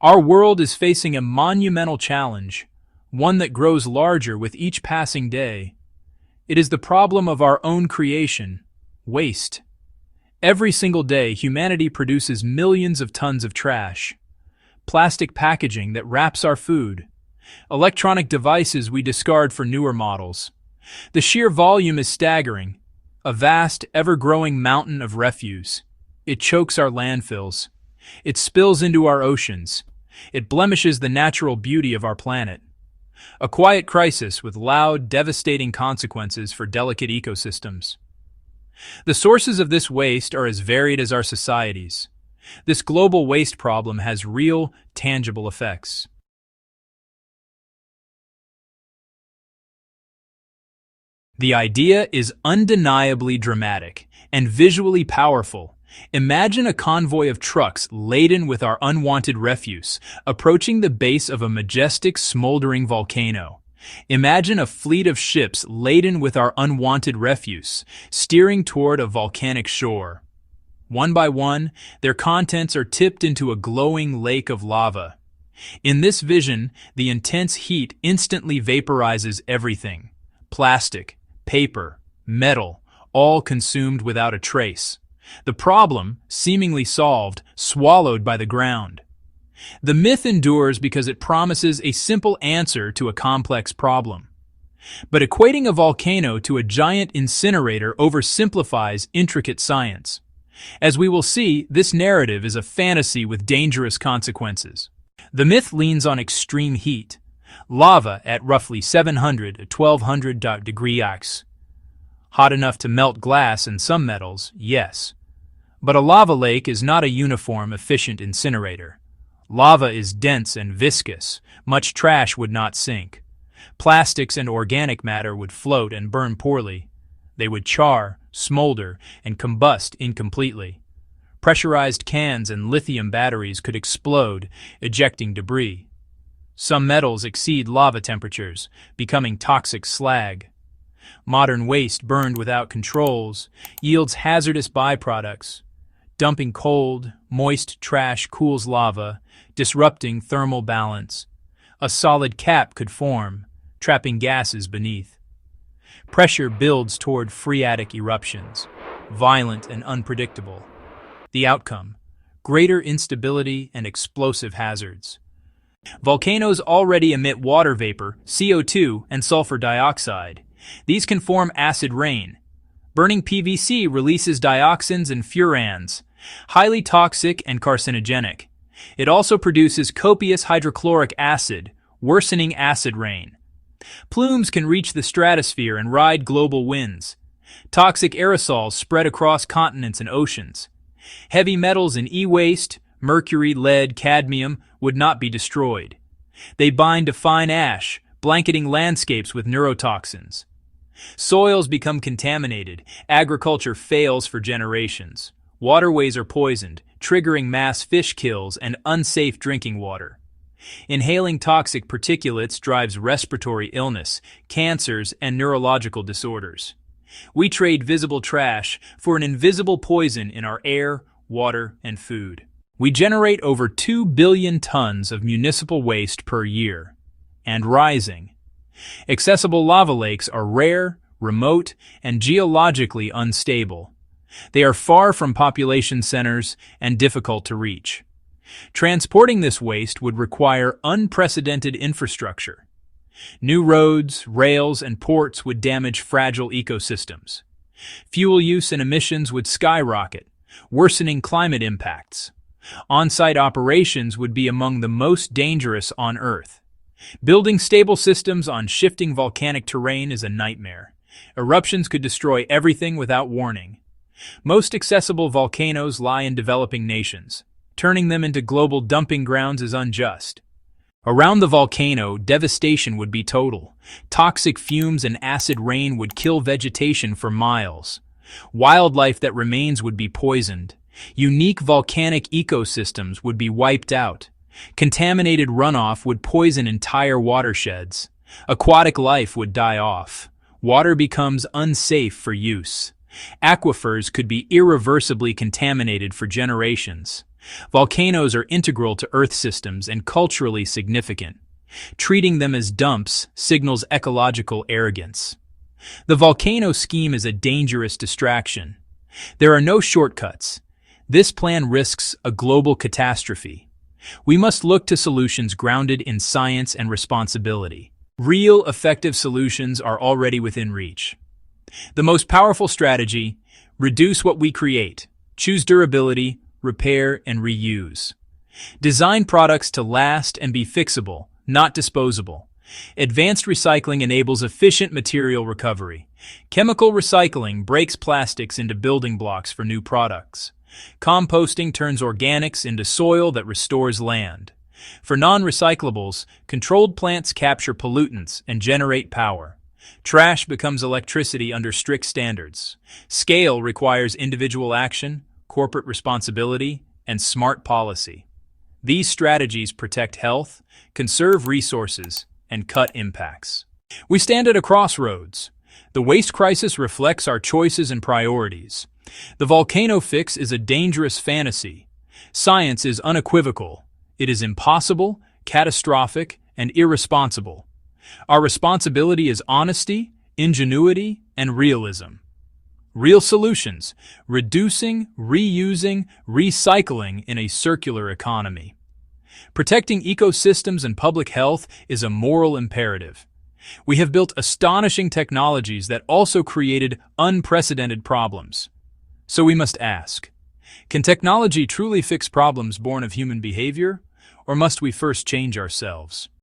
Our world is facing a monumental challenge, one that grows larger with each passing day. It is the problem of our own creation, waste. Every single day, humanity produces millions of tons of trash. Plastic packaging that wraps our food. Electronic devices we discard for newer models. The sheer volume is staggering, a vast, ever-growing mountain of refuse. It chokes our landfills. It spills into our oceans. It blemishes the natural beauty of our planet. A quiet crisis with loud, devastating consequences for delicate ecosystems. The sources of this waste are as varied as our societies. This global waste problem has real, tangible effects. The idea is undeniably dramatic and visually powerful. Imagine a convoy of trucks laden with our unwanted refuse, approaching the base of a majestic, smoldering volcano. Imagine a fleet of ships laden with our unwanted refuse, steering toward a volcanic shore. One by one, their contents are tipped into a glowing lake of lava. In this vision, the intense heat instantly vaporizes everything. Plastic, paper, metal, all consumed without a trace. The problem, seemingly solved, swallowed by the ground. The myth endures because it promises a simple answer to a complex problem. But equating a volcano to a giant incinerator oversimplifies intricate science. As we will see, this narrative is a fantasy with dangerous consequences. The myth leans on extreme heat. Lava at roughly 700 to 1200 degrees. Hot enough to melt glass and some metals, yes. But a lava lake is not a uniform, efficient incinerator. Lava is dense and viscous. Much trash would not sink. Plastics and organic matter would float and burn poorly. They would char, smolder, and combust incompletely. Pressurized cans and lithium batteries could explode, ejecting debris. Some metals exceed lava temperatures, becoming toxic slag. Modern waste burned without controls yields hazardous byproducts. Dumping cold, moist trash cools lava, disrupting thermal balance. A solid cap could form, trapping gases beneath. Pressure builds toward phreatic eruptions, violent and unpredictable. The outcome: greater instability and explosive hazards. Volcanoes already emit water vapor, CO2, and sulfur dioxide. These can form acid rain. Burning PVC releases dioxins and furans, highly toxic and carcinogenic. It also produces copious hydrochloric acid, worsening acid rain. Plumes can reach the stratosphere and ride global winds. Toxic aerosols spread across continents and oceans. Heavy metals in e-waste, mercury, lead, cadmium, would not be destroyed. They bind to fine ash, blanketing landscapes with neurotoxins. Soils become contaminated, agriculture fails for generations. Waterways are poisoned, triggering mass fish kills and unsafe drinking water. Inhaling toxic particulates drives respiratory illness, cancers, and neurological disorders. We trade visible trash for an invisible poison in our air, water, and food. We generate over 2 billion tons of municipal waste per year, and rising. Accessible lava lakes are rare, remote, and geologically unstable. They are far from population centers and difficult to reach. Transporting this waste would require unprecedented infrastructure. New roads, rails, and ports would damage fragile ecosystems. Fuel use and emissions would skyrocket, worsening climate impacts. On-site operations would be among the most dangerous on Earth. Building stable systems on shifting volcanic terrain is a nightmare. Eruptions could destroy everything without warning. Most accessible volcanoes lie in developing nations. Turning them into global dumping grounds is unjust. Around the volcano, devastation would be total. Toxic fumes and acid rain would kill vegetation for miles. Wildlife that remains would be poisoned. Unique volcanic ecosystems would be wiped out. Contaminated runoff would poison entire watersheds. Aquatic life would die off. Water becomes unsafe for use. Aquifers could be irreversibly contaminated for generations. Volcanoes are integral to Earth systems and culturally significant. Treating them as dumps signals ecological arrogance. The volcano scheme is a dangerous distraction. There are no shortcuts. This plan risks a global catastrophe. We must look to solutions grounded in science and responsibility. Real, effective solutions are already within reach. The most powerful strategy: reduce what we create. Choose durability, repair, and reuse. Design products to last and be fixable, not disposable. Advanced recycling enables efficient material recovery. Chemical recycling breaks plastics into building blocks for new products. Composting turns organics into soil that restores land. For non-recyclables, controlled plants capture pollutants and generate power. Trash becomes electricity under strict standards. Scale requires individual action, corporate responsibility, and smart policy. These strategies protect health, conserve resources, and cut impacts. We stand at a crossroads. The waste crisis reflects our choices and priorities. The volcano fix is a dangerous fantasy. Science is unequivocal. It is impossible, catastrophic, and irresponsible. Our responsibility is honesty, ingenuity, and realism. Real solutions: reducing, reusing, recycling in a circular economy. Protecting ecosystems and public health is a moral imperative. We have built astonishing technologies that also created unprecedented problems. So we must ask, can technology truly fix problems born of human behavior, or must we first change ourselves?